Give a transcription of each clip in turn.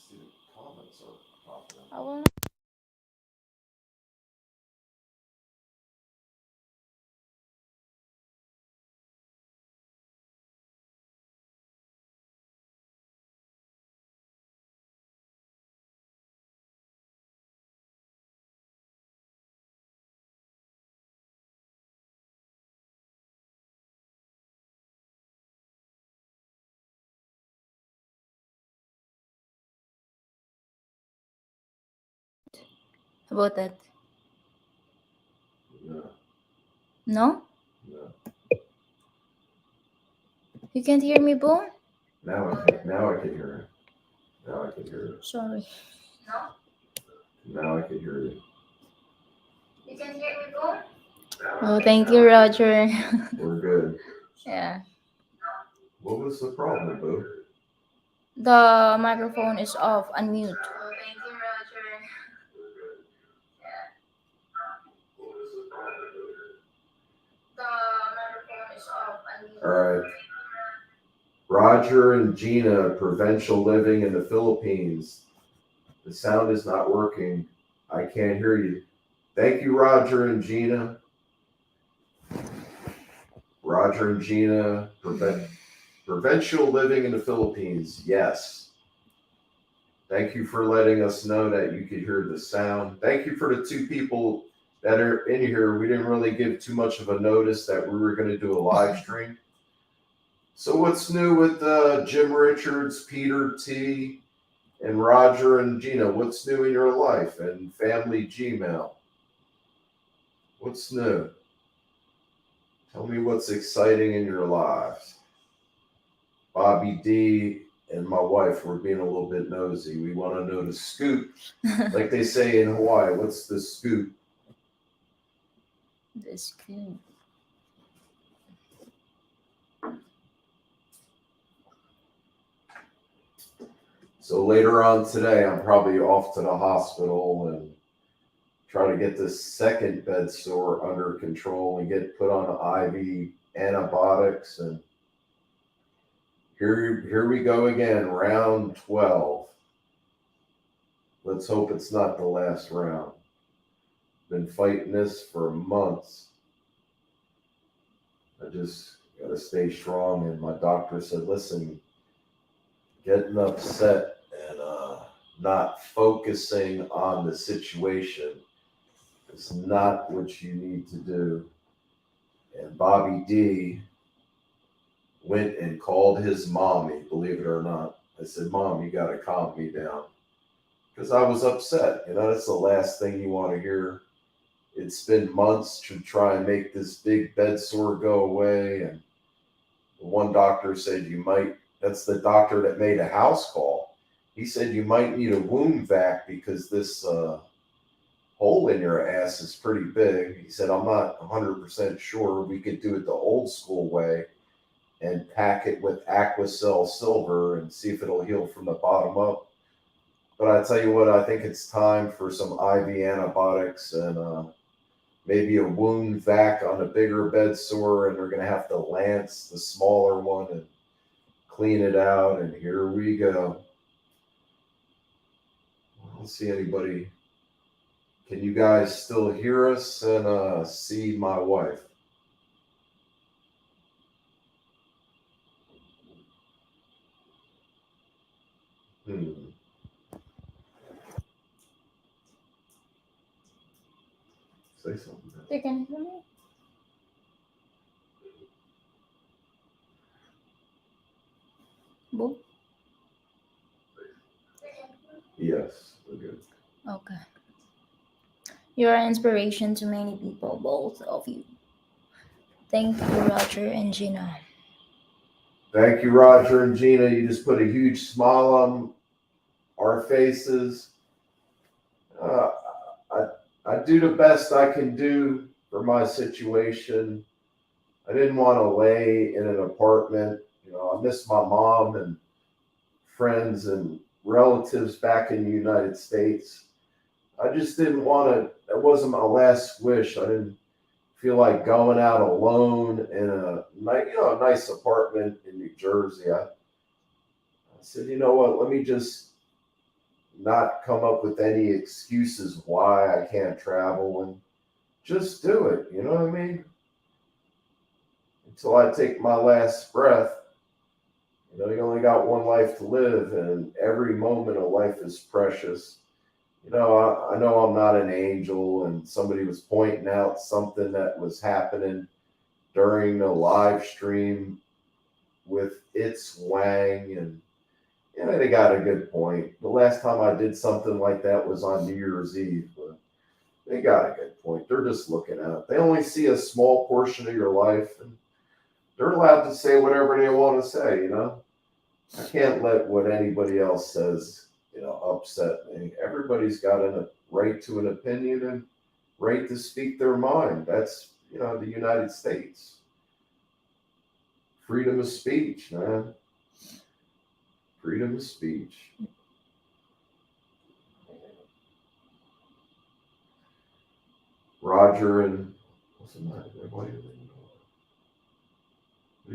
See, the comments are popping up. I will. About that. No, No? no. You can't hear me, Boone? Now I can. Now I can hear it. Now I can hear it. Sorry. Now I can hear you. You can hear me, Boone? Oh, thank you, Roger. We're good. Yeah. What was the problem, Boo? The microphone is off. Unmute. Oh, thank you, Roger. The microphone is off. Unmute. All right. Roger and Gina, Provincial Living in the Philippines. The sound is not working. I can't hear you. Thank you, Roger and Gina. Roger and Gina, Provincial Living in the Philippines. Yes. Thank you for letting us know that you could hear the sound. Thank you for the two people that are in here. We didn't really give too much of a notice that we were going to do a live stream. So what's new with Jim Richards, Peter T, and Roger and Gina? What's new in your life and family Gmail? What's new? Tell me what's exciting in your lives. Bobby D and my wife were being a little bit nosy. We want to know the scoop. Like they say in Hawaii, what's the scoop? The screen. So later on today, I'm probably off to the hospital and try to get this second bed sore under control and get put on IV antibiotics. And here we go again, round 12. Let's hope it's not the last round. Been fighting this for months. I just got to stay strong. And my doctor said, listen, getting upset and not focusing on the situation is not what you need to do. And Bobby D went and called his mommy, believe it or not. I said, Mom, you got to calm me down. Because I was upset. You know, that's the last thing you want to hear. It's been months to try and make this big bed sore go away. And one doctor said you might, that's the doctor that made a house call. He said you might need a wound vac because this hole in your ass is pretty big. He said, I'm not 100% sure. We could do it the old school way and pack it with Aquacel silver and see if it'll heal from the bottom up. But I tell you what, I think it's time for some IV antibiotics and maybe a wound vac on a bigger bed sore, and they're going to have to lance the smaller one and clean it out. And here we go. I don't see anybody. Can you guys still hear us and see my wife? Say something. You can hear me? Boone? Yes, we're good. Okay. You're an inspiration to many people, both of you. Thank you, Roger and Gina. Thank you, Roger and Gina. You just put a huge smile on our faces. Uh, I do the best I can do for my situation. I didn't want to lay in an apartment. You know, I miss my mom and friends and relatives back in the United States. I just didn't want to. That wasn't my last wish. I didn't feel like going out alone in a nice apartment in New Jersey. I said, you know what? Let me just not come up with any excuses why I can't travel, and just do it. You know what I mean? Until I take my last breath. You only got one life to live, and every moment of life is precious. I know I'm not an angel, and somebody was pointing out something that was happening during the live stream with It's Wang, and they got a good point. The last time I did something like that was on New Year's Eve, but they got a good point. They're just looking out. They only see a small portion of your life, and they're allowed to say whatever they want to say. I can't let what anybody else says, upset me. Everybody's got a right to an opinion and right to speak their mind. That's, the United States. Freedom of speech, man. Freedom of speech. Roger and what's the matter? What are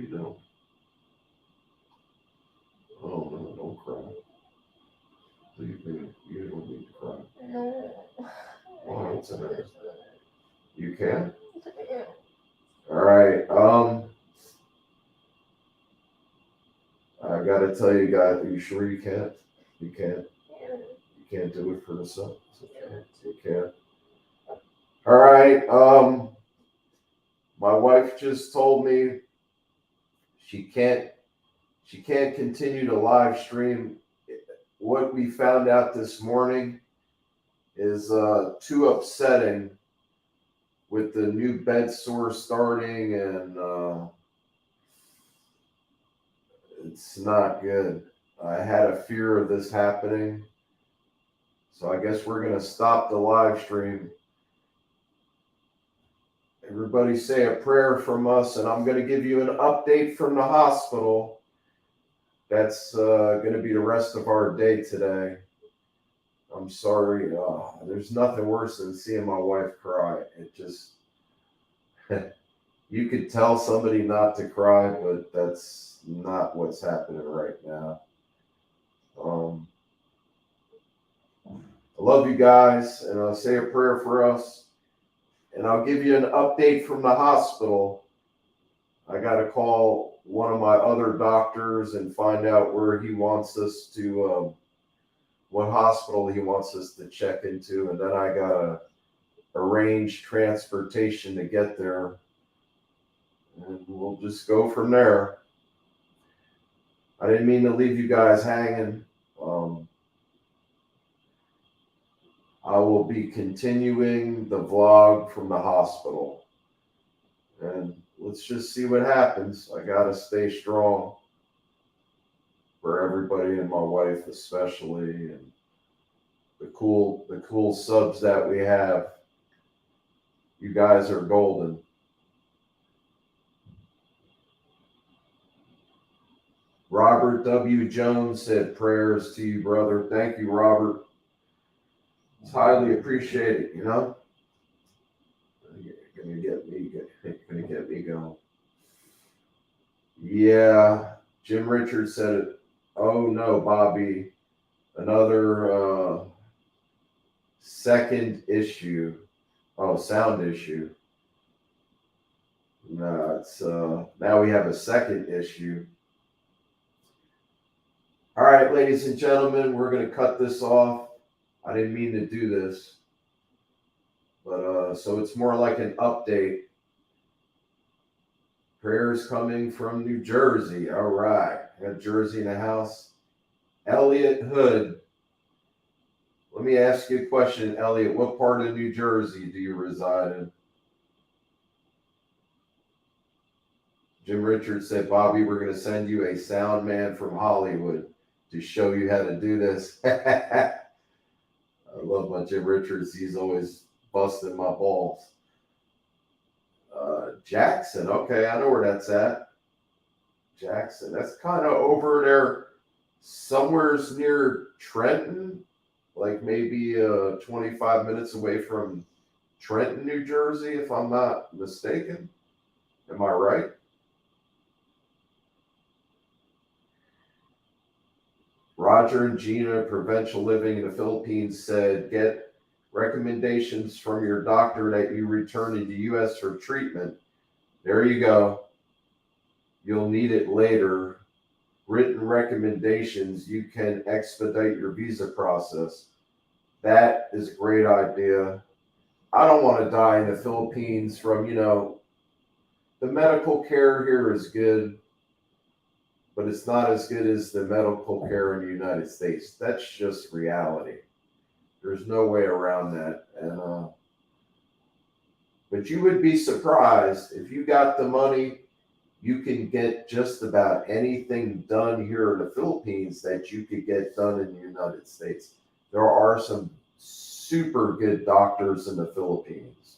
you doing? Oh no, don't cry. You don't need to cry. No. Why? What's the matter? You can? All right. I gotta tell you guys, are you sure you can't? You can't. You can't do it for the son. Okay. You can't. All right. My wife just told me she can't continue to live stream. What we found out this morning is too upsetting with the new bed sore starting, and it's not good. I had a fear of this happening, so I guess we're gonna stop the live stream. Everybody say a prayer from us, and I'm gonna give you an update from the hospital. That's gonna be the rest of our day today. I'm sorry. There's nothing worse than seeing my wife cry. It just, you could tell somebody not to cry, but that's not what's happening right now. I love you guys, and I'll say a prayer for us, and I'll give you an update from the hospital. I got to call one of my other doctors and find out where he wants us to, what hospital he wants us to check into, and then I got to arrange transportation to get there, and we'll just go from there. I didn't mean to leave you guys hanging. I will be continuing the vlog from the hospital, and let's just see what happens. I got to stay strong for everybody, and my wife especially, and the cool subs that we have. You guys are golden. Robert W. Jones said prayers to you, brother. Thank you, Robert. It's highly appreciated, You're gonna get me going. Yeah, Jim Richards said it. Oh no, Bobby, another second issue. Oh, sound issue. No, it's now we have a second issue. All right, ladies and gentlemen, we're gonna cut this off. I didn't mean to do this, but so it's more like an update. Prayers coming from New Jersey. All right, I got Jersey in the house. Elliot Hood. Let me ask you a question, Elliot. What part of New Jersey do you reside in? Jim Richards said, Bobby, we're going to send you a sound man from Hollywood to show you how to do this. I love my Jim Richards. He's always busting my balls. Jackson. Okay, I know where that's at. Jackson. That's kind of over there, somewhere's near Trenton, like maybe 25 minutes away from Trenton, New Jersey, if I'm not mistaken. Am I right? Roger and Gina, Provincial Living in the Philippines, said get recommendations from your doctor that you return to the U.S. for treatment. There you go. You'll need it later. Written recommendations, you can expedite your visa process. That is a great idea. I don't want to die in the Philippines from, the medical care here is good, but it's not as good as the medical care in the United States. That's just reality. There's no way around that. And but you would be surprised if you got the money, you can get just about anything done here in the Philippines that you could get done in the United States. There are some super good doctors in the Philippines,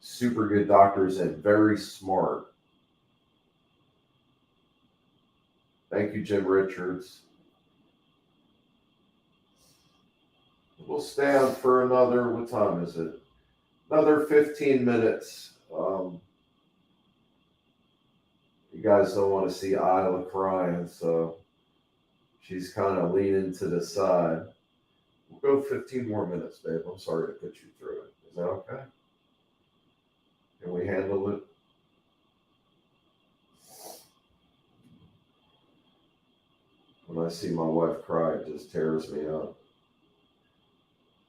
super good doctors and very smart. Thank you, Jim Richards. We'll stay on for another, what time is it? Another 15 minutes. You guys don't want to see Isla crying, so she's kind of leaning to the side. We'll go 15 more minutes, babe. I'm sorry to put you through it. Is that okay? Can we handle it? When I see my wife cry, it just tears me up.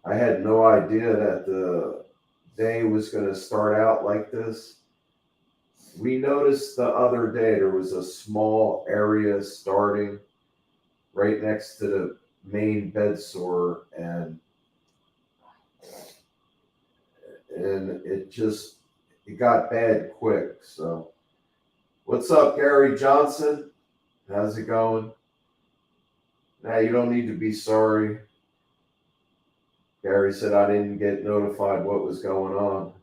I had no idea that the day was going to start out like this. We noticed the other day there was a small area starting right next to the main bed sore, and it got bad quick. So what's up, Gary Johnson? How's it going? Now you don't need to be sorry. Gary said I didn't get notified what was going on.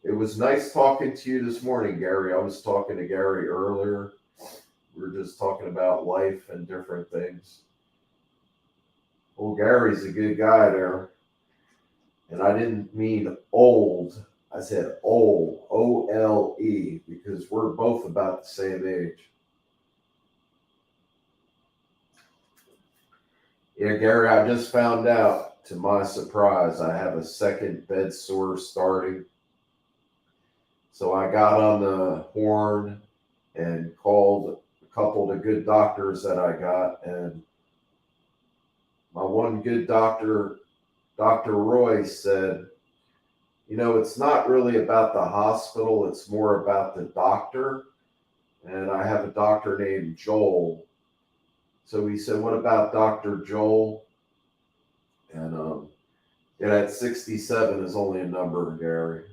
It was nice talking to you this morning, Gary. I was talking to Gary earlier. We were just talking about life and different things. Well, Gary's a good guy there. And I didn't mean old. I said old, O-L-E, because we're both about the same age. Yeah, Gary, I just found out, to my surprise, I have a second bed sore starting. So I got on the horn and called a couple of good doctors that I got. And my one good doctor, Dr. Roy, said, it's not really about the hospital. It's more about the doctor. And I have a doctor named Joel. So he said, what about Dr. Joel? And that 67 is only a number, Gary.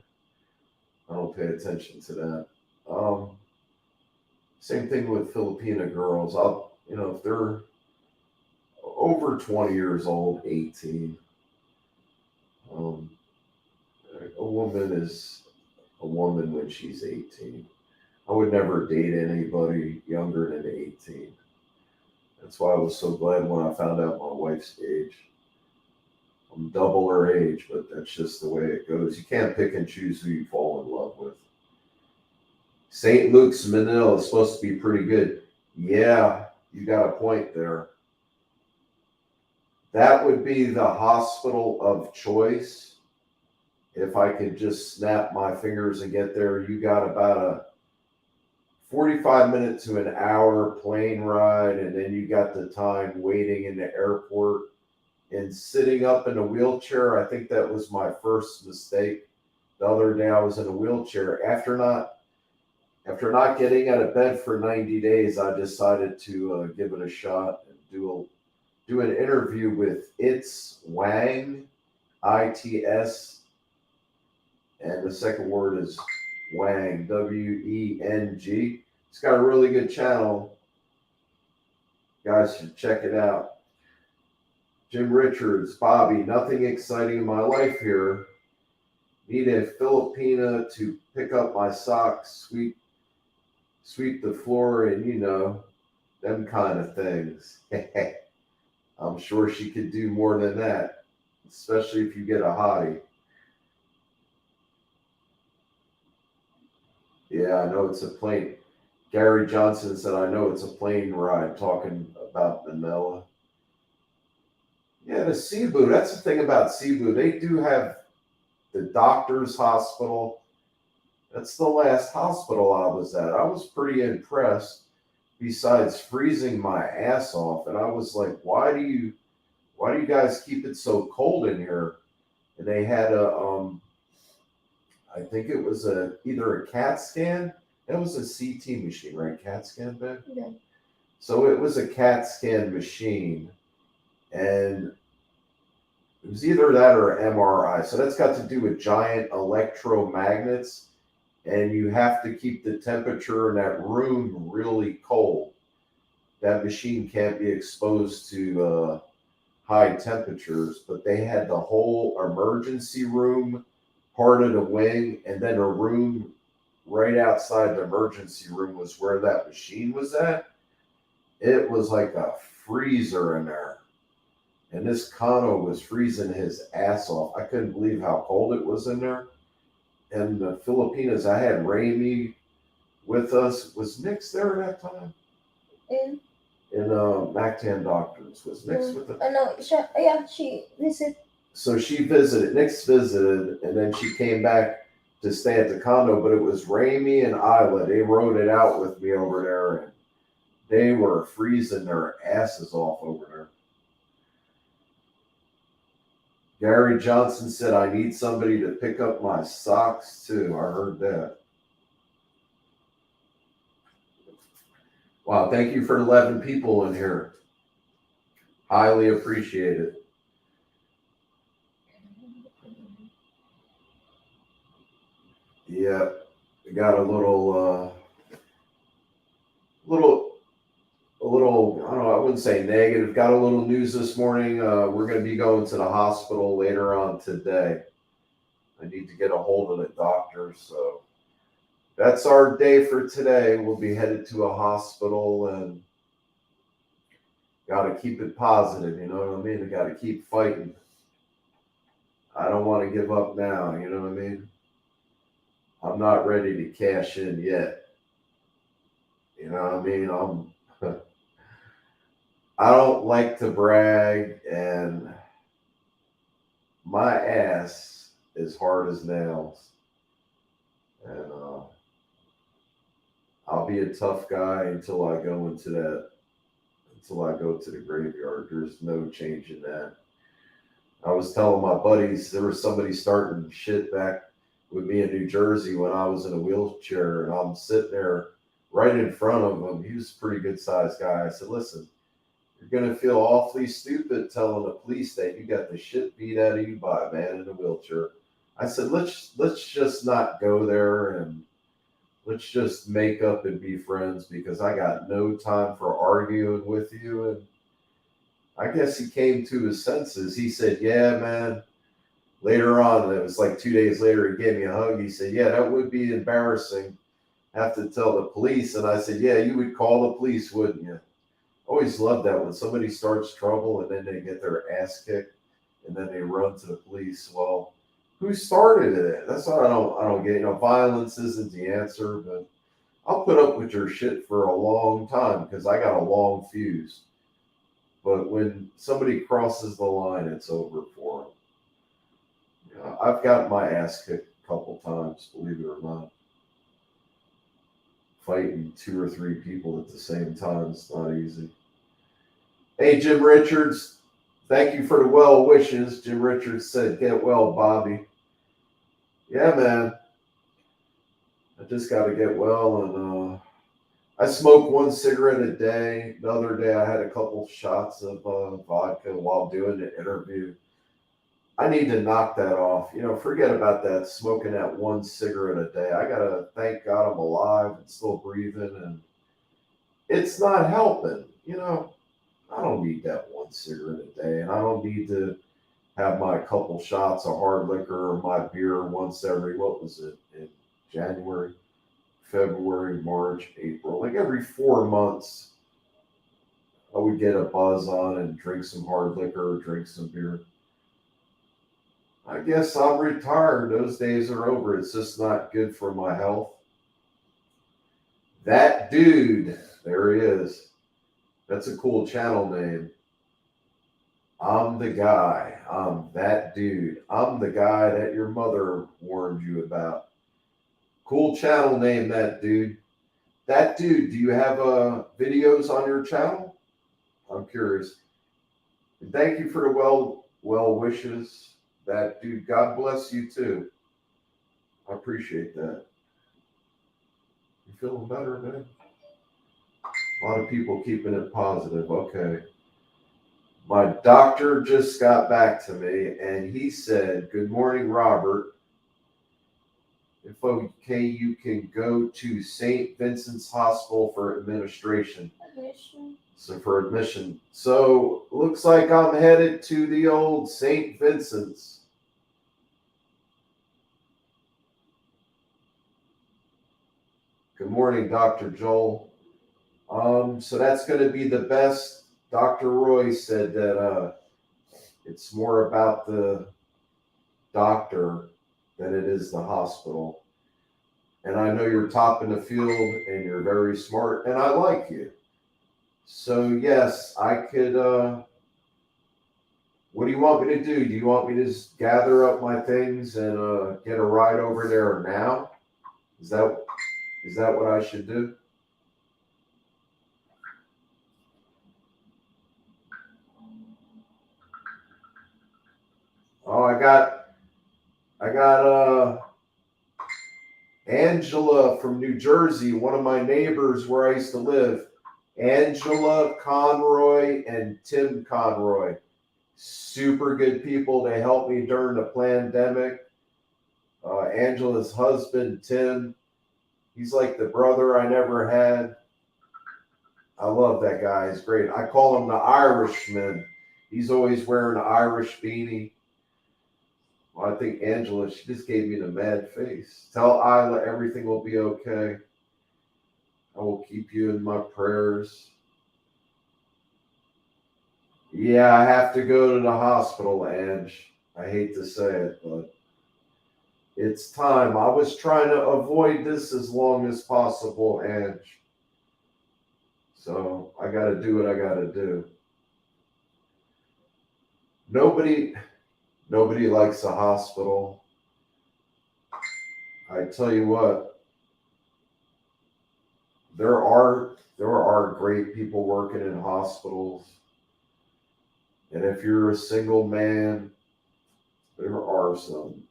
I don't pay attention to that. Same thing with Filipina girls. If they're over 20 years old, 18, a woman is a woman when she's 18. I would never date anybody younger than 18. That's why I was so glad when I found out my wife's age. I'm double her age, but that's just the way it goes. You can't pick and choose who you fall in love with. St. Luke's, Manila is supposed to be pretty good. Yeah, you got a point there. That would be the hospital of choice. If I could just snap my fingers and get there, you got about a 45 minutes to an hour plane ride, and then you got the time waiting in the airport and sitting up in a wheelchair. I think that was my first mistake. The other day I was in a wheelchair. After not getting out of bed for 90 days, I decided to give it a shot and do an interview with It's Wang, I-T-S, and the second word is Wang, W-E-N-G. It's got a really good channel. You guys should check it out. Jim Richards, Bobby, nothing exciting in my life here. Need a Filipina to pick up my socks, sweep the floor, and them kind of things. I'm sure she could do more than that, especially if you get a hottie. Yeah, I know it's a plane. Gary Johnson said, I know it's a plane ride, talking about Manila. Yeah, the Cebu, that's the thing about Cebu. They do have the doctor's hospital. That's the last hospital I was at. I was pretty impressed, besides freezing my ass off. And I was like, why do you guys keep it so cold in here? And they had I think it was either a CAT scan. That was a CT machine, right? CAT scan back. Yeah. So it was a CAT scan machine, and it was either that or MRI. So that's got to do with giant electromagnets, and you have to keep the temperature in that room really cold. That machine can't be exposed to high temperatures, but they had the whole emergency room part of the wing, and then a room right outside the emergency room was where that machine was at. It was like a freezer in there. And this Kano was freezing his ass off. I couldn't believe how cold it was in there. And the Filipinas, I had Raimi with us. Was Nix there at that time? In In Mactan Doctors. Was Nix with the no, she visit. So she visited, Nix visited, and then she came back to stay at the condo, but it was Raimi and Isla. They rode it out with me over there, and they were freezing their asses off over there. Gary Johnson said, I need somebody to pick up my socks too. I heard that. Wow, thank you for 11 people in here. Highly appreciate it. Yeah, we got a little, I don't know, I wouldn't say negative. Got a little news this morning. We're going to be going to the hospital later on today. I need to get a hold of the doctor. So that's our day for today. We'll be headed to a hospital, and got to keep it positive. You know what I mean? I got to keep fighting. I don't want to give up now. You know what I mean? I'm not ready to cash in yet. You know what I mean? I don't like to brag, and my ass is hard as nails. And I'll be a tough guy until I go to the graveyard. There's no changing that. I was telling my buddies, there was somebody starting shit back with me in New Jersey when I was in a wheelchair, and I'm sitting there right in front of him. He was a pretty good sized guy. I said, listen, you're going to feel awfully stupid telling the police that you got the shit beat out of you by a man in a wheelchair. I said, let's just not go there, and let's just make up and be friends, because I got no time for arguing with you. And I guess he came to his senses. He said, yeah, man. Later on, it was like 2 days later, he gave me a hug. He said, yeah, that would be embarrassing. Have to tell the police. And I said, yeah, you would call the police, wouldn't you? Always love that when somebody starts trouble and then they get their ass kicked and then they run to the police. Well, who started it? That's what I don't get. You know, violence isn't the answer, but I'll put up with your shit for a long time because I got a long fuse. But when somebody crosses the line, it's over for them. You know, I've got my ass kicked a couple times, believe it or not. Fighting 2 or 3 people at the same time is not easy. Hey, Jim Richards, thank you for the well wishes. Jim Richards said, get well, Bobby. Yeah, man. I just got to get well. And I smoke 1 cigarette a day. The other day I had a couple shots of vodka while doing the interview. I need to knock that off. You know, forget about that, smoking that 1 cigarette a day. I got to thank God I'm alive and still breathing. And it's not helping. You know, I don't need that 1 cigarette a day. And I don't need to have my couple shots of hard liquor or my beer once every, what was it, in January, February, March, April. Like every 4 months, I would get a buzz on and drink some hard liquor or drink some beer. I guess I'm retired. Those days are over. It's just not good for my health. That dude, there he is. That's a cool channel name. I'm the guy. I'm that dude. I'm the guy that your mother warned you about. Cool channel name, that dude. That dude, do you have videos on your channel? I'm curious. And thank you for the well wishes. That dude, God bless you too. I appreciate that. You feeling better, man? A lot of people keeping it positive. Okay. My doctor just got back to me and he said, "Good morning, Robert. If okay, you can go to St. Vincent's Hospital for administration." So for admission. So looks like I'm headed to the old St. Vincent's. Good morning, Dr. Joel. So that's going to be the best. Dr. Roy said that it's more about the doctor than it is the hospital. And I know you're top in the field and you're very smart and I like you. So yes, I could, what do you want me to do? Do you want me to just gather up my things and get a ride over there now? Is that what I should do? Oh, I got Angela from New Jersey, one of my neighbors where I used to live. Angela Conroy and Tim Conroy. Super good people. They helped me during the pandemic. Angela's husband, Tim, he's like the brother I never had. I love that guy. He's great. I call him the Irishman. He's always wearing an Irish beanie. Well, I think Angela, she just gave me the mad face. Tell Isla everything will be okay. I will keep you in my prayers. Yeah, I have to go to the hospital, Ange. I hate to say it, but it's time. I was trying to avoid this as long as possible, Ange. So I got to do what I got to do. Nobody likes a hospital. I tell you what, there are great people working in hospitals. And if you're a single man, there are some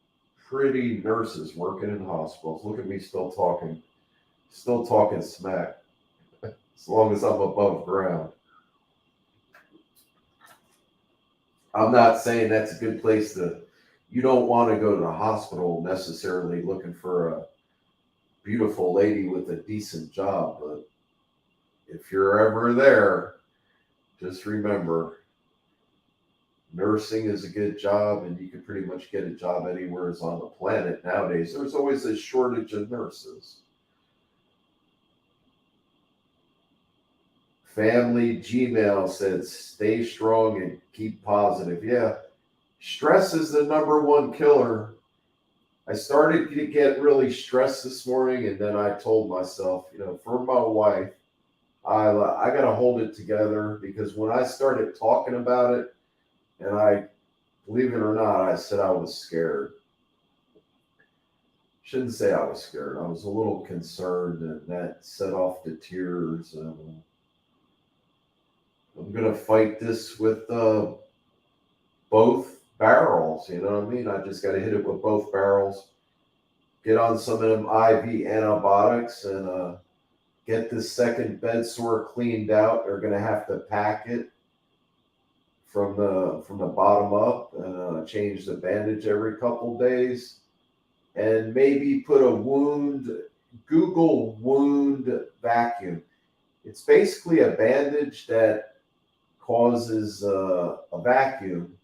pretty nurses working in hospitals. Look at me still talking smack, as long as I'm above ground. I'm not saying that's a good place you don't want to go to the hospital necessarily looking for a beautiful lady with a decent job, but if you're ever there, just remember, nursing is a good job and you can pretty much get a job anywhere on the planet nowadays. There's always a shortage of nurses. Family Gmail said, "Stay strong and keep positive." Yeah, stress is the number one killer. I started to get really stressed this morning, and then I told myself, for my wife, I got to hold it together, because when I started talking about it, and I, believe it or not, I said I was scared. Shouldn't say I was scared. I was a little concerned, and that set off the tears. And I'm gonna fight this with both barrels. You know what I mean? I just got to hit it with both barrels. Get on some of them IV antibiotics and get this second bed sore cleaned out. They're gonna have to pack it from the bottom up and change the bandage every couple days, and maybe put Google wound vacuum. It's basically a bandage that causes a vacuum,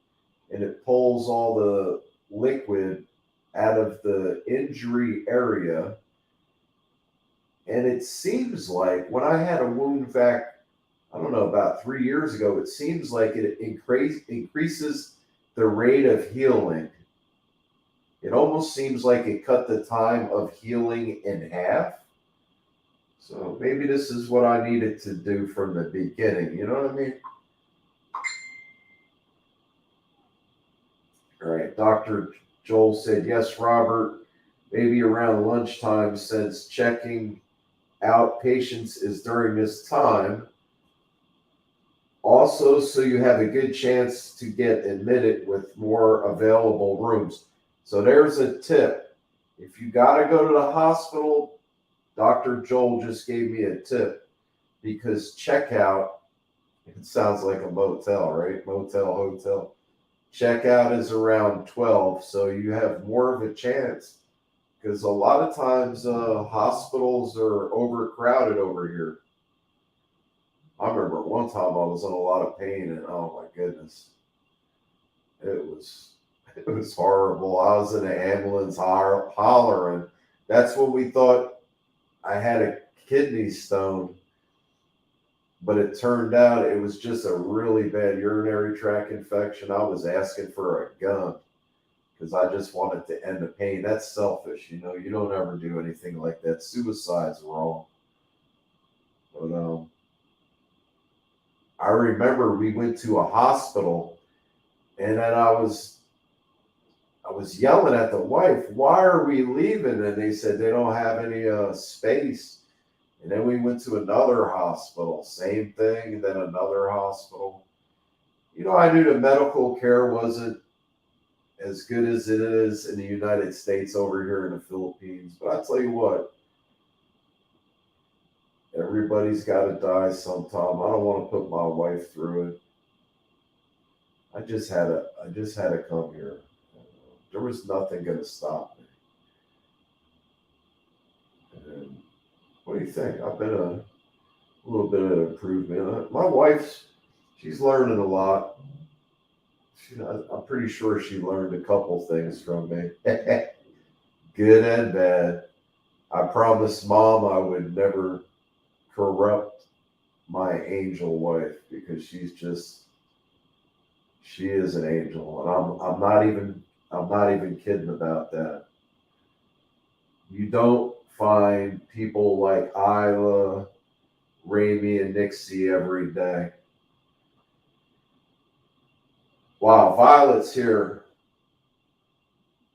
and it pulls all the liquid out of the injury area. And it seems like when I had a wound vac, I don't know, about 3 years ago, it seems like it increases the rate of healing. It almost seems like it cut the time of healing in half. So maybe this is what I needed to do from the beginning. You know what I mean? All right. Dr. Joel said, yes, Robert, maybe around lunchtime, since checking out patients is during this time. Also, so you have a good chance to get admitted with more available rooms. So there's a tip. If you got to go to the hospital, Dr. Joel just gave me a tip because checkout, it sounds like a motel, right? Motel, hotel. Checkout is around 12, so you have more of a chance because a lot of times hospitals are overcrowded over here. I remember one time I was in a lot of pain, and oh my goodness, it was it was horrible. I was in an ambulance hollering. That's when we thought I had a kidney stone, but it turned out it was just a really bad urinary tract infection. I was asking for a gun because I just wanted to end the pain. That's selfish, you know. You don't ever do anything like that. Suicide's wrong. But I remember we went to a hospital, and then I was yelling at the wife, "Why are we leaving?" And they said they don't have any space. And then we went to another hospital, same thing, and then another hospital. You know, I knew the medical care wasn't as good as it is in the United States over here in the Philippines. But I tell you what, everybody's got to die sometime. I don't want to put my wife through it. I just had to come here. There was nothing going to stop me. And what do you think? I've been a little bit of improvement. My wife's she's learning a lot. I'm pretty sure she learned a couple things from me, good and bad. I promised mom I would never corrupt my angel wife because she is an angel, and I'm not even kidding about that. You don't find people like Isla, Ramey, and Nixie every day. Wow, Violet's here.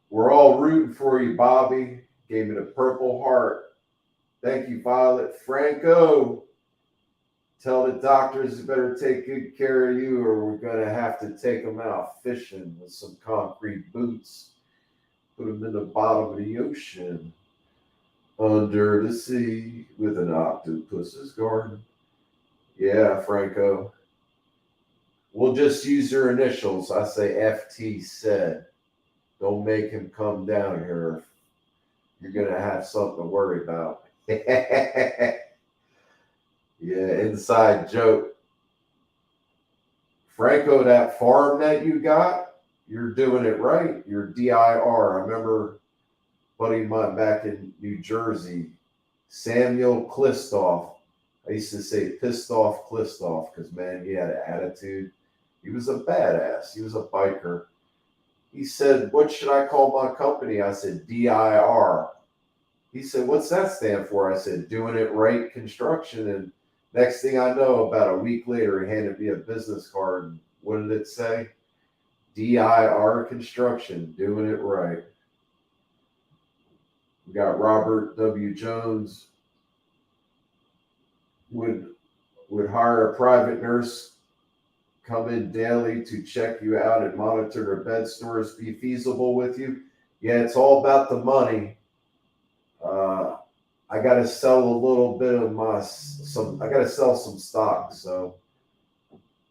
We're all rooting for you, Bobby. Gave me the purple heart. Thank you, Violet. Franco, tell the doctors they better take good care of you, or we're going to have to take them out fishing with some concrete boots. Put them in the bottom of the ocean, under the sea, with an octopus's garden. Yeah, Franco. We'll just use your initials. I say FT said. Don't make him come down here. You're going to have something to worry about. Yeah, inside joke. Franco, that farm that you got, you're doing it right. You're DIR. I remember a buddy of mine back in New Jersey, Samuel Klistoff. I used to say pissed off Klistoff because, man, he had an attitude. He was a badass. He was a biker. He said, what should I call my company? I said, DIR. He said, what's that stand for? I said, doing it right construction. And next thing I know, about a week later, he handed me a business card. And what did it say? DIR construction, doing it right. We got Robert W. Jones would hire a private nurse, come in daily to check you out and monitor their bed stores, be feasible with you. Yeah, it's all about the money. Uh, I got to sell a little bit of I got to sell some stock. So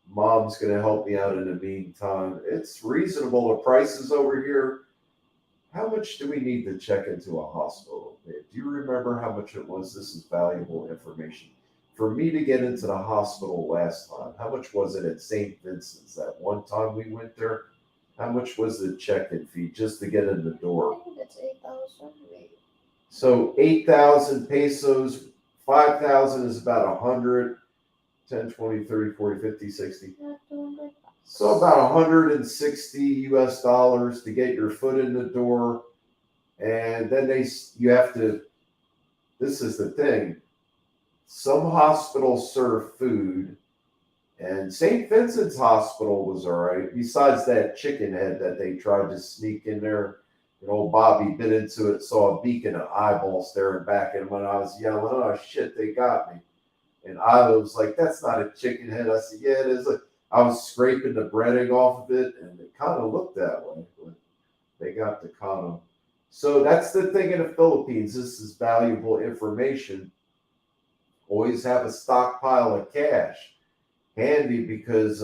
mom's going to help me out in the meantime. It's reasonable. The prices over here. How much do we need to check into a hospital? Do you remember how much it was? This is valuable information. For me to get into the hospital last time, how much was it at St. Vincent's that one time we went there? How much was the check-in fee just to get in the door? I think that's 8,000. So 8,000 pesos, 5,000 is about 100, 10, 20, 30, 40, 50, 60. So about 160 US dollars to get your foot in the door. And then you have to, this is the thing. some hospitals serve food, and St. Vincent's Hospital was all right. Besides that chicken head that they tried to sneak in there, and old Bobby bit into it, saw a beacon of eyeball staring back at him, and I was yelling, "Oh shit, they got me!" And I was like, "That's not a chicken head." I said, "Yeah, it is." Like, I was scraping the breading off of it, and it kind of looked that way. But they got the condom. So that's the thing in the Philippines. This is valuable information. Always have a stockpile of cash handy because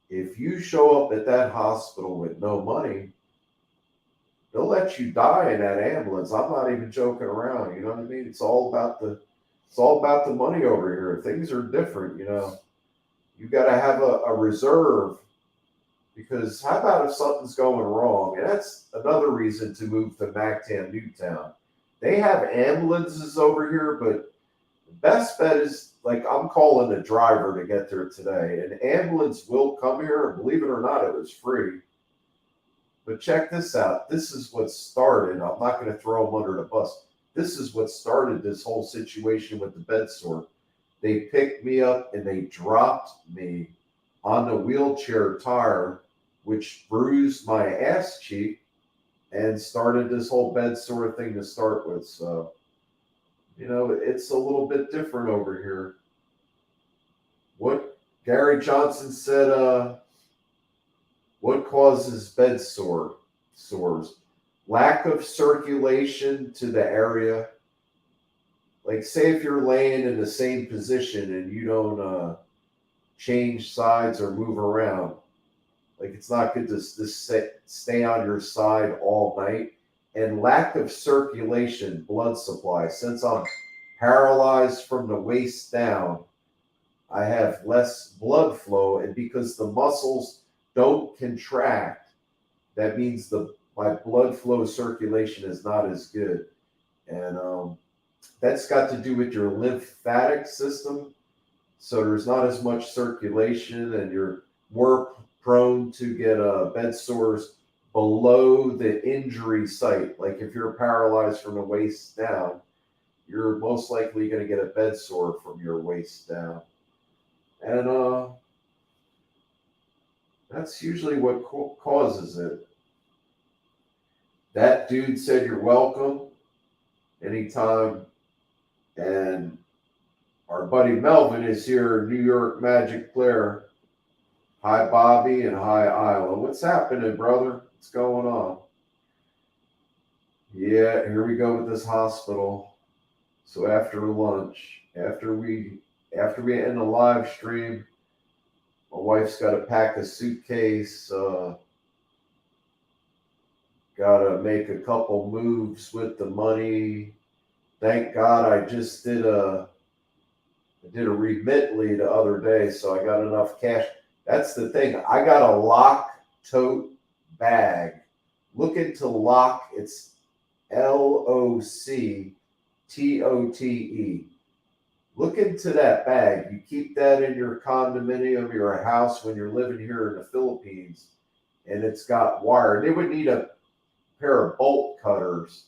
if you show up at that hospital with no money, they'll let you die in that ambulance. I'm not even joking around. You know what I mean? It's all about the money over here. Things are different. You got to have a reserve because how about if something's going wrong? And that's another reason to move to Mactan, Newtown. They have ambulances over here, but the best bet is like I'm calling the driver to get there today. An ambulance will come here, and believe it or not, it was free. But check this out. This is what started. I'm not going to throw them under the bus. This is what started this whole situation with the bed sore. They picked me up and they dropped me on the wheelchair tire, which bruised my ass cheek and started this whole bed sore thing to start with. So, it's a little bit different over here. What Gary Johnson said, what causes sores? Lack of circulation to the area. Like, say if you're laying in the same position and you don't change sides or move around, like it's not good to just stay on your side all night. And lack of circulation, blood supply. Since I'm paralyzed from the waist down, I have less blood flow, and because the muscles don't contract, that means the my blood flow circulation is not as good, and that's got to do with your lymphatic system. So there's not as much circulation, and you're more prone to get bed sores below the injury site. Like if you're paralyzed from the waist down, you're most likely going to get a bed sore from your waist down. And that's usually what causes it. That dude said you're welcome anytime. And our buddy Melvin is here, New York Magic player. Hi, Bobby, and hi, Isla. What's happening, brother? What's going on? Yeah, here we go with this hospital. So after lunch, after we end the live stream, my wife's got to pack a suitcase. Got to make a couple moves with the money. Thank God I just did a Remitly the other day, so I got enough cash. That's the thing. I got a lock tote bag. Look into lock. It's LOCTOTE. Look into that bag. You keep that in your condominium, your house when you're living here in the Philippines, and it's got wire. They would need a pair of bolt cutters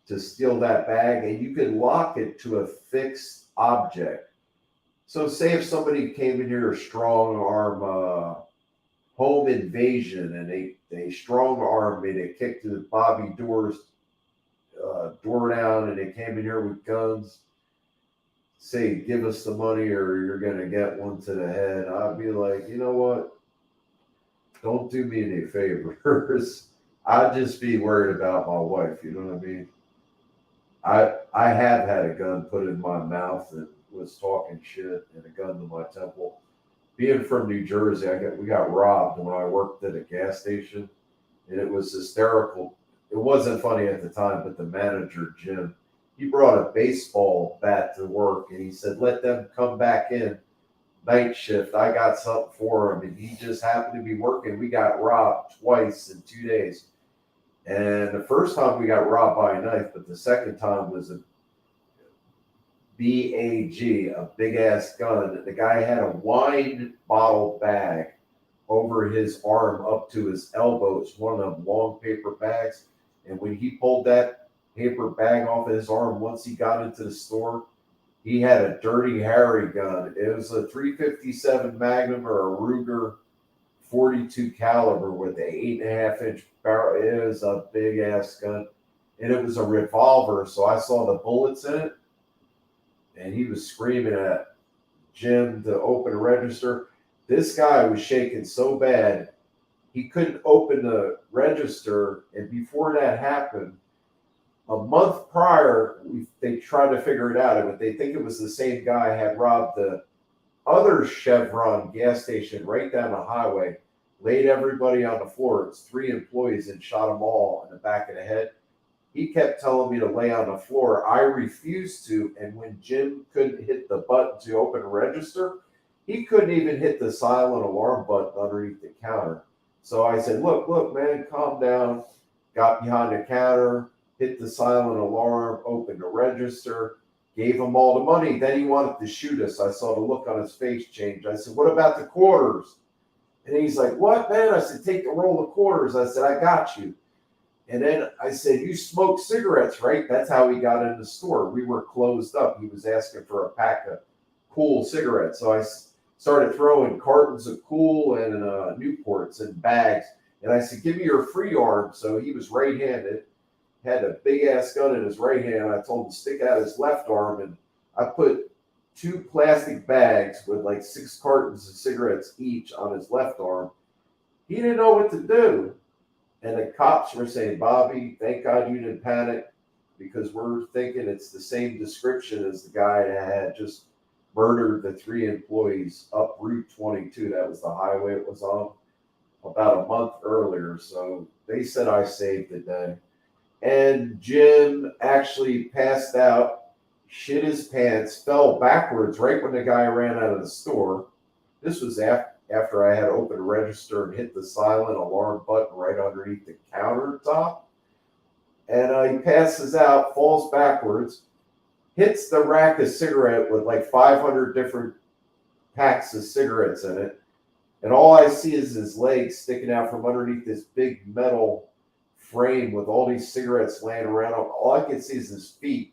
to steal that bag, and you can lock it to a fixed object. So say if somebody came in here, strong arm home invasion, and they strong armed me, they kicked the Bobby doors door down, and they came in here with guns, say give us the money or you're gonna get one to the head. I'd be like, you know what? Don't do me any favors. I'd just be worried about my wife. You know what I mean? I have had a gun put in my mouth and was talking shit, and a gun to my temple. Being from New Jersey, we got robbed when I worked at a gas station, and it was hysterical. It wasn't funny at the time, but the manager Jim, he brought a baseball bat to work, and he said, "Let them come back in night shift. I got something for him," and he just happened to be working. We got robbed twice in 2 days. And the first time we got robbed by a knife, but the second time was a BAG, a big ass gun. The guy had a wine bottle bag over his arm up to his elbow. It's one of them long paper bags. And when he pulled that paper bag off his arm, once he got into the store, he had a Dirty Harry gun. It was a 357 Magnum or a Ruger 42 caliber with a 8.5 inch barrel. It was a big ass gun, and it was a revolver. So I saw the bullets in it, and he was screaming at Jim to open a register. This guy was shaking so bad he couldn't open the register, and before that happened, a month prior, they tried to figure it out, but they think it was the same guy had robbed the other Chevron gas station right down the highway, laid everybody on the floor. It's 3 employees and shot them all in the back of the head. He kept telling me to lay on the floor. I refused to, and when Jim couldn't hit the button to open the register, he couldn't even hit the silent alarm button underneath the counter. So I said, look, man, calm down. Got behind the counter, hit the silent alarm, opened the register, gave him all the money. Then he wanted to shoot us. I saw the look on his face change. I said, what about the quarters? And he's like, what, man? I said, take the roll of quarters. I said, I got you. And then I said, you smoke cigarettes, right? That's how he got in the store. We were closed up. He was asking for a pack of Cool cigarettes. So I started throwing cartons of Cool and Newports in bags. And I said, give me your free arm. So he was right-handed, had a big-ass gun in his right hand. I told him to stick out his left arm. And I put 2 plastic bags with like 6 cartons of cigarettes each on his left arm. He didn't know what to do. And the cops were saying, Bobby, thank God you didn't panic, because we're thinking it's the same description as the guy that had just murdered the 3 employees up Route 22. That was the highway it was on about a month earlier. So they said I saved the day. And Jim actually passed out, shit his pants, fell backwards right when the guy ran out of the store. This was after I had opened a register and hit the silent alarm button right underneath the countertop. And he passes out, falls backwards, hits the rack of cigarette with like 500 different packs of cigarettes in it. And all I see is his legs sticking out from underneath this big metal frame with all these cigarettes laying around him. All I can see is his feet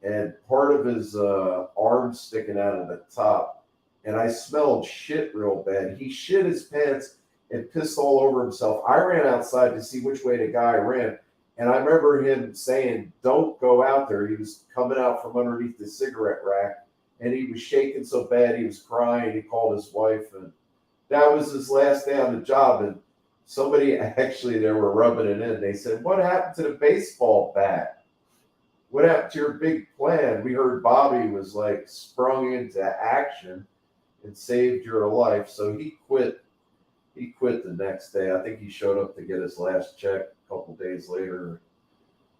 and part of his arm sticking out of the top. And I smelled shit real bad. He shit his pants and pissed all over himself. I ran outside to see which way the guy ran. And I remember him saying, don't go out there. He was coming out from underneath the cigarette rack. And he was shaking so bad, he was crying. He called his wife. And that was his last day on the job. And somebody actually, they were rubbing it in. They said, what happened to the baseball bat? What happened to your big plan? We heard Bobby was like sprung into action and saved your life. So he quit. He quit the next day. I think he showed up to get his last check a couple days later.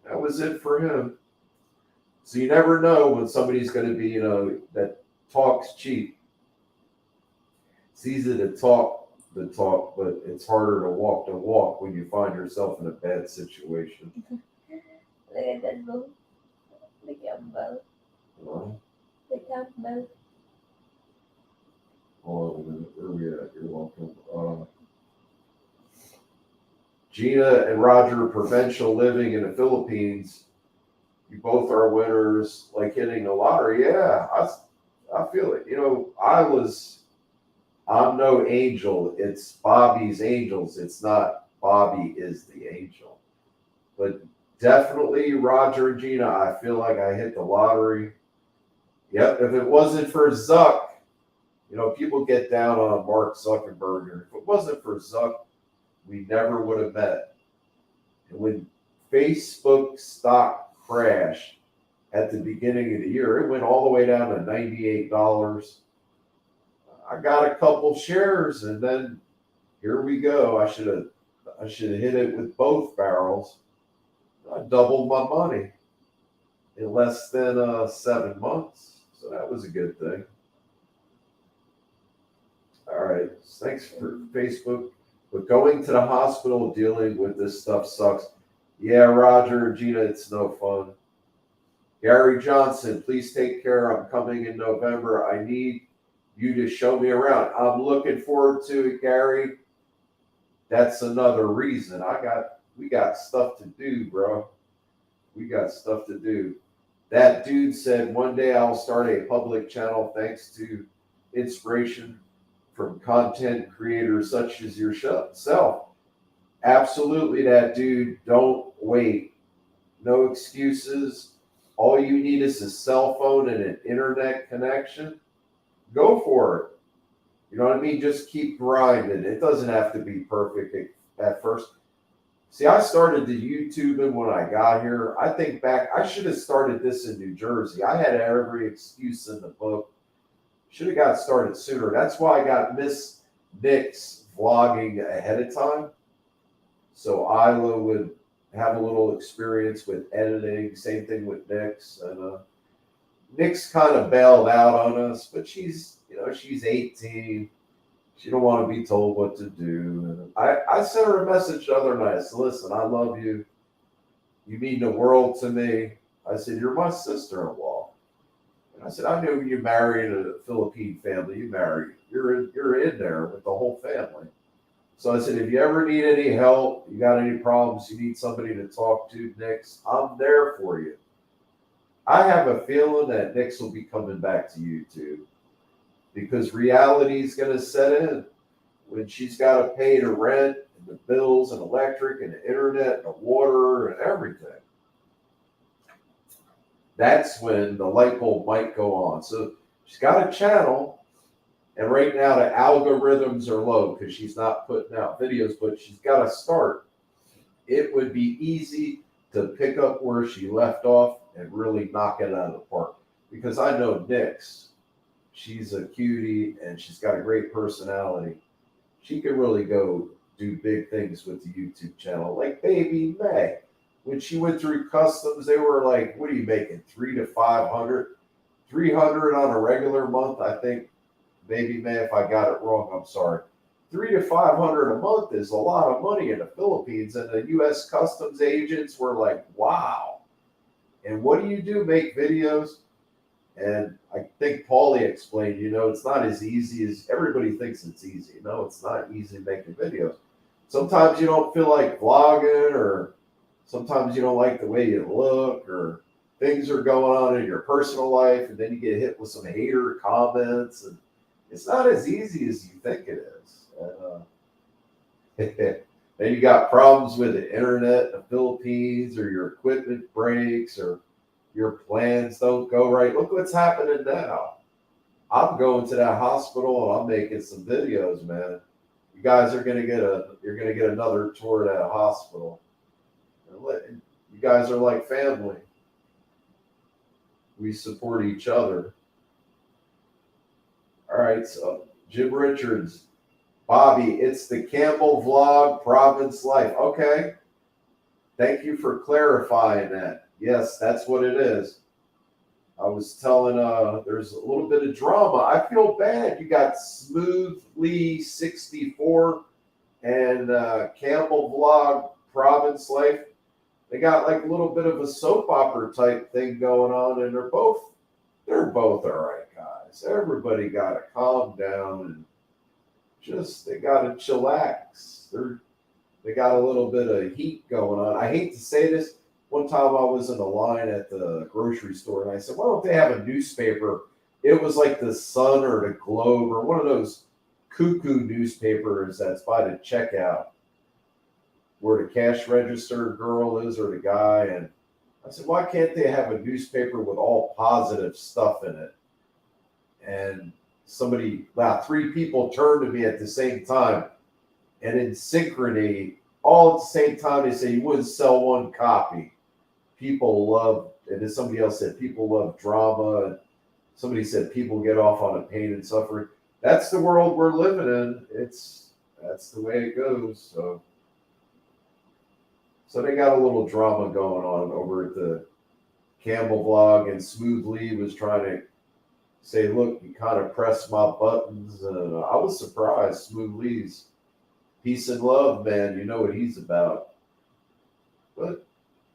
That was it for him. So you never know when somebody's going to be, that talks cheap. It's easy to talk the talk, but it's harder to walk the walk when you find yourself in a bad situation. Look at that boat. Look at boat. Well, Look at boat. hold on a minute. Where are we at? You're welcome. Gina and Roger, provincial living in the Philippines. You both are winners, like hitting the lottery. Yeah, I feel it. I'm no angel. It's Bobby's angels. It's not Bobby is the angel. But definitely Roger and Gina, I feel like I hit the lottery. Yep, if it wasn't for Zuck, people get down on Mark Zuckerberg. If it wasn't for Zuck, we never would have met. And when Facebook stock crashed at the beginning of the year, it went all the way down to $98. I got a couple shares, and then here we go. I should have hit it with both barrels. I doubled my money in less than 7 months. So that was a good thing. All right. Thanks for Facebook. But going to the hospital dealing with this stuff sucks. Yeah, Roger and Gina, it's no fun. Gary Johnson, please take care. I'm coming in November. I need you to show me around. I'm looking forward to it, Gary. That's another reason. We got stuff to do, bro. We got stuff to do. That dude said, one day I'll start a public channel thanks to inspiration from content creators such as yourself. Absolutely, that dude. Don't wait. No excuses. All you need is a cell phone and an internet connection. Go for it. You know what I mean? Just keep grinding. It doesn't have to be perfect at first. See, I started the YouTubing when I got here. I think back, I should have started this in New Jersey. I had every excuse in the book. Should have got started sooner. That's why I got Ms.Nix vlogging ahead of time. So Isla would have a little experience with editing. Same thing with Nix. And Nix kind of bailed out on us, but she's 18. She don't want to be told what to do. And I sent her a message the other night. I said, listen, I love you. You mean the world to me. I said, you're my sister-in-law. And I said, I knew you married a Philippine family. You're in there with the whole family. So I said, if you ever need any help, you got any problems, you need somebody to talk to, Nix, I'm there for you. I have a feeling that Nix will be coming back to YouTube because reality is going to set in when she's got to pay the rent and the bills and electric and the internet and the water and everything. That's when the light bulb might go on. So she's got a channel, and right now the algorithms are low because she's not putting out videos, but she's got to start. It would be easy to pick up where she left off and really knock it out of the park. Because I know Nix, she's a cutie and she's got a great personality. She can really go do big things with the YouTube channel, like Baby May. When she went through customs, they were like, what are you making? 300 to 500? 300 on a regular month, I think. Baby May, if I got it wrong, I'm sorry. 300 to 500 a month is a lot of money in the Philippines, and the U.S. customs agents were like, wow. And what do? Make videos? And I think Paulie explained, it's not as easy as everybody thinks it's easy. No, it's not easy making videos. Sometimes you don't feel like vlogging, or sometimes you don't like the way you look, or things are going on in your personal life, and then you get hit with some hater comments, and it's not as easy as you think it is. And, then you got problems with the internet in the Philippines, or your equipment breaks, or your plans don't go right. Look what's happening now. I'm going to that hospital and I'm making some videos, man. You guys are gonna get another tour of that hospital. You guys are like family. We support each other. All right, so Jim Richards, Bobby, it's the Campbell Vlog Province Life. Okay. Thank you for clarifying that. Yes, that's what it is. I was telling, there's a little bit of drama. I feel bad. You got Smoothly 64 and Campbell Vlog Province Life. They got like a little bit of a soap opera type thing going on, and they're both all right, guys. Everybody got to calm down and they got to chillax. They got a little bit of heat going on. I hate to say this. One time I was in a line at the grocery store and I said, why don't they have a newspaper? It was like the Sun or the Globe or one of those cuckoo newspapers that's by the checkout where the cash register girl is or the guy. And I said, why can't they have a newspaper with all positive stuff in it? And three people turned to me at the same time. And in synchrony, all at the same time, they say you wouldn't sell one copy. People love, and then somebody else said people love drama. And somebody said people get off on the pain and suffering. That's the world we're living in. That's the way it goes. So they got a little drama going on over at the Campbell Vlog, and Smoothly was trying to say, look, you kind of pressed my buttons. And I was surprised. Smoothly's peace and love, man. You know what he's about. But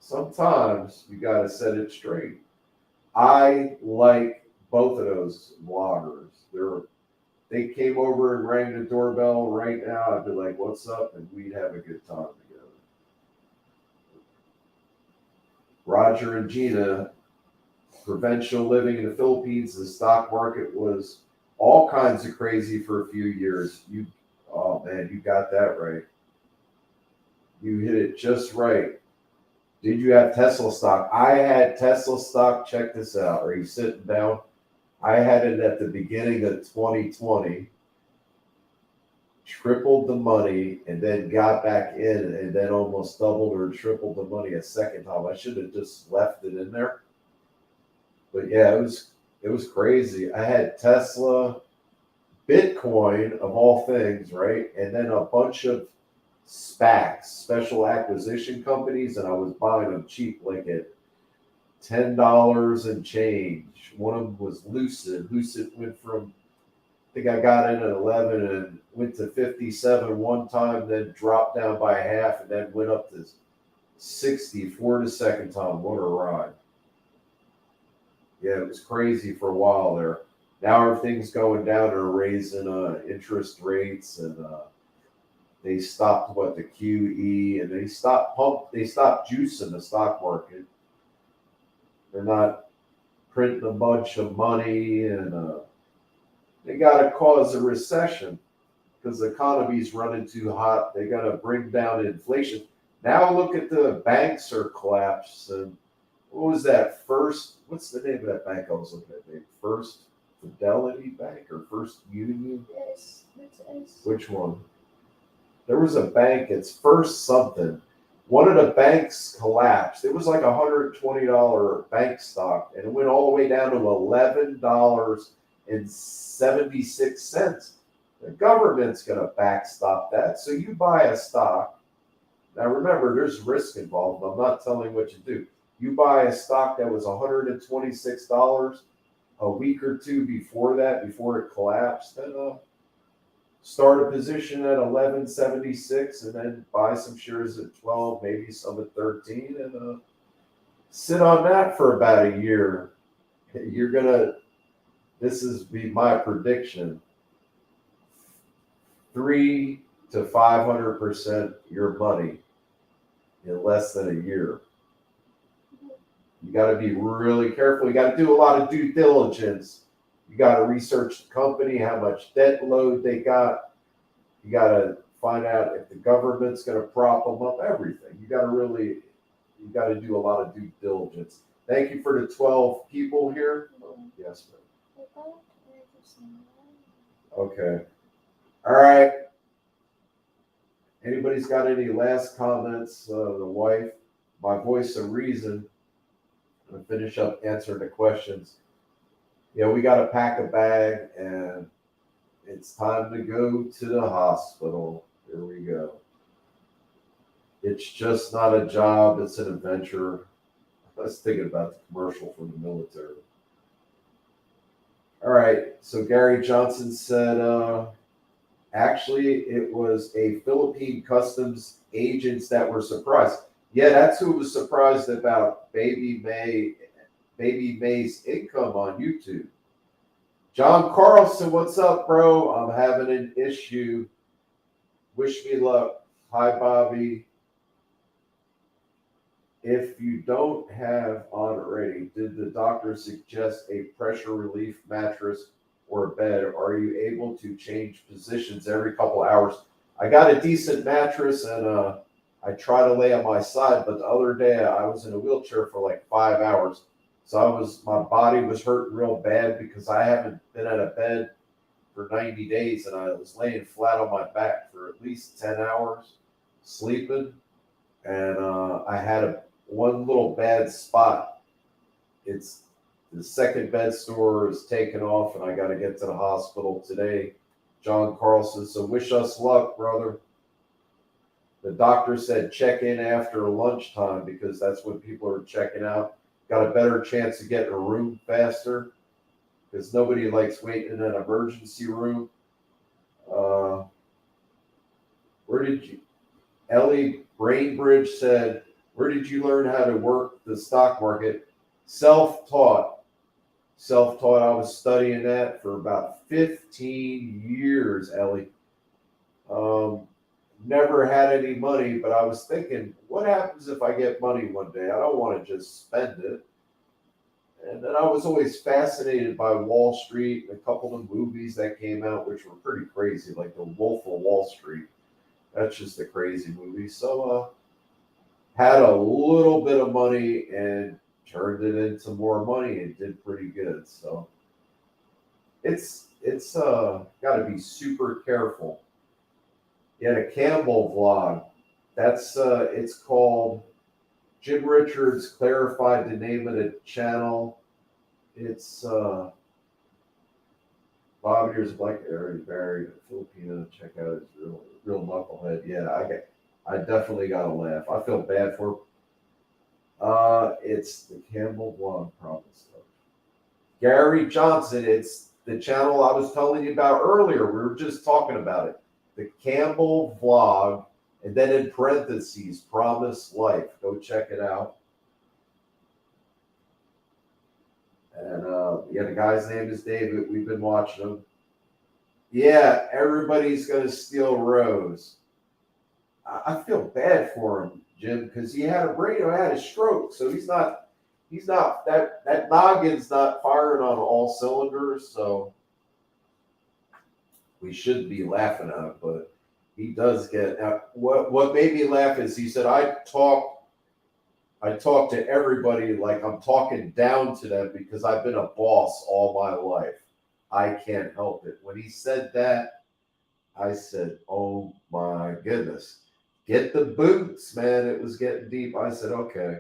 sometimes you got to set it straight. I like both of those vloggers. They came over and rang the doorbell right now. I'd be like, what's up? And we'd have a good time together. Roger and Gina, provincial living in the Philippines. The stock market was all kinds of crazy for a few years. Oh man, you got that right. You hit it just right. Did you have Tesla stock? I had Tesla stock. Check this out. Are you sitting down? I had it at the beginning of 2020, tripled the money, and then got back in and then almost doubled or tripled the money a second time. I should have just left it in there. But yeah, it was crazy. I had Tesla, Bitcoin of all things, right? And then a bunch of SPACs, special acquisition companies, and I was buying them cheap, like at $10 and change. One of them was Lucid. Lucid went from, I think I got in at 11 and went to 57 one time, then dropped down by half, and then went up to 64 the second time. What a ride. Yeah, it was crazy for a while there. Now everything's going down. They're raising interest rates, and they stopped the QE, and they stopped juicing the stock market. They're not printing a bunch of money, and they got to cause a recession because the economy's running too hot. They got to bring down inflation. Now look at the banks are collapsing. What was that what's the name of that bank I was looking at? First Fidelity Bank or First Union? Yes, that's us. Which one? There was a bank, it's First something. One of the banks collapsed. It was like $120 bank stock, and it went all the way down to $11.76. The government's going to backstop that. So you buy a stock. Now remember, there's risk involved. I'm not telling you what to do. You buy a stock that was $126 a week or two before it collapsed, and start a position at 11.76 and then buy some shares at 12, maybe some at 13, and sit on that for about a year. This is be my prediction, 300 to 500% your money in less than a year. You got to be really careful. You got to do a lot of due diligence. You got to research the company, how much debt load they got. You got to find out if the government's going to prop them up, everything. You got to do a lot of due diligence. Thank you for the 12 people here. Yes, ma'am. Okay. All right. Anybody's got any last comments? The wife, my voice of reason. I'm going to finish up answering the questions. Yeah, we got to pack a bag, and it's time to go to the hospital. Here we go. It's just not a job, it's an adventure. I was thinking about the commercial from the military. All right, so Gary Johnson said, actually, it was a Philippine customs agents that were surprised. Yeah, that's who was surprised about Baby May's income on YouTube. John Carlson, what's up, bro? I'm having an issue. Wish me luck. Hi, Bobby. If you don't have on already, did the doctor suggest a pressure relief mattress or bed? Are you able to change positions every couple hours? I got a decent mattress, and I try to lay on my side, but the other day I was in a wheelchair for like 5 hours. So my body was hurting real bad because I haven't been out of bed for 90 days, and I was laying flat on my back for at least 10 hours sleeping. And I had one little bad spot. It's the second bed store is taken off, and I got to get to the hospital today. John Carlson, so wish us luck, brother. The doctor said check in after lunchtime because that's when people are checking out. Got a better chance of getting a room faster because nobody likes waiting in an emergency room. Ellie Brainbridge said, where did you learn how to work the stock market? Self-taught. Self-taught. I was studying that for about 15 years, Ellie. Never had any money, but I was thinking, what happens if I get money one day? I don't want to just spend it. And then I was always fascinated by Wall Street and a couple of movies that came out, which were pretty crazy, like The Wolf of Wall Street. That's just a crazy movie. So, had a little bit of money and turned it into more money and did pretty good. So, it's got to be super careful. Yeah, the Campbell vlog. That's it's called Jim Richards clarified the name of the channel. It's Bob here's Black Area Barry, Filipino. Check out his real knucklehead. Yeah, I definitely got to laugh. I feel bad for. It's the Campbell vlog problem stuff. Gary Johnson. It's the channel I was telling you about earlier. We were just talking about it. The Campbell vlog, and then in parentheses, Promise Life. Go check it out. And yeah, the guy's name is David. We've been watching him. Yeah, everybody's gonna steal Rose. I feel bad for him, Jim, because he had a stroke, so he's not that noggin's not firing on all cylinders. So we shouldn't be laughing at him, but he does get. What made me laugh is he said I talk to everybody like I'm talking down to them because I've been a boss all my life. I can't help it. When he said that, I said, oh my goodness. Get the boots, man. It was getting deep. I said, okay.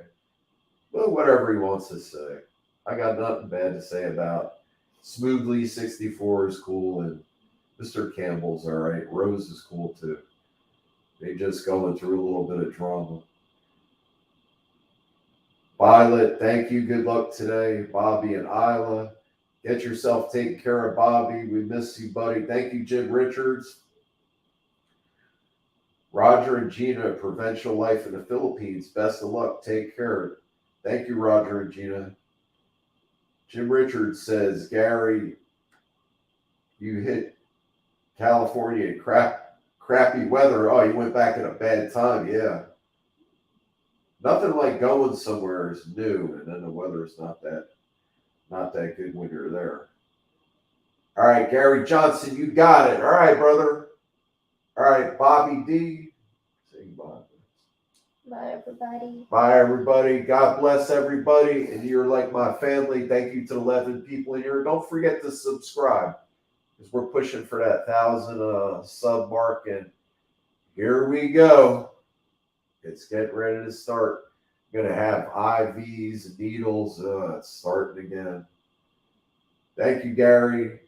Well, whatever he wants to say. I got nothing bad to say about Smoothly 64 is cool and Mr. Campbell's all right. Rose is cool too. They just going through a little bit of drama. Violet, thank you. Good luck today. Bobby and Isla. Get yourself taken care of, Bobby. We miss you, buddy. Thank you, Jim Richards. Roger and Gina, Provincial Life in the Philippines. Best of luck. Take care. Thank you, Roger and Gina. Jim Richards says, Gary, you hit California in crappy weather. Oh, you went back at a bad time. Yeah. Nothing like going somewhere is new, and then the weather is not that good when you're there. All right, Gary Johnson, you got it. All right, brother. All right, Bobby D. Say bye. Bye, everybody. Bye, everybody. God bless everybody. And you're like my family. Thank you to 11 people in here. Don't forget to subscribe because we're pushing for that 1,000 sub mark. And here we go. It's getting ready to start. Going to have IVs, needles. It's starting again. Thank you, Gary.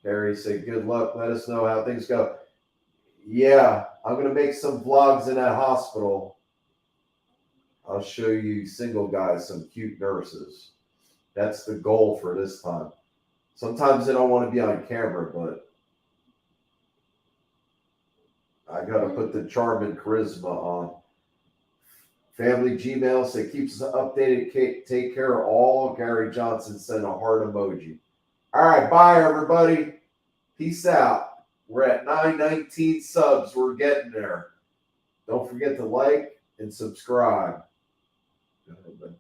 Gary said, good luck. Let us know how things go. Yeah, I'm going to make some vlogs in that hospital. I'll show you single guys, some cute nurses. That's the goal for this time. Sometimes they don't want to be on camera, but I got to put the charm and charisma on. Family Gmail say keeps us updated. Take care of all. Gary Johnson sent a heart emoji. All right, bye everybody. Peace out. We're at 919 subs. We're getting there. Don't forget to like and subscribe. Go ahead,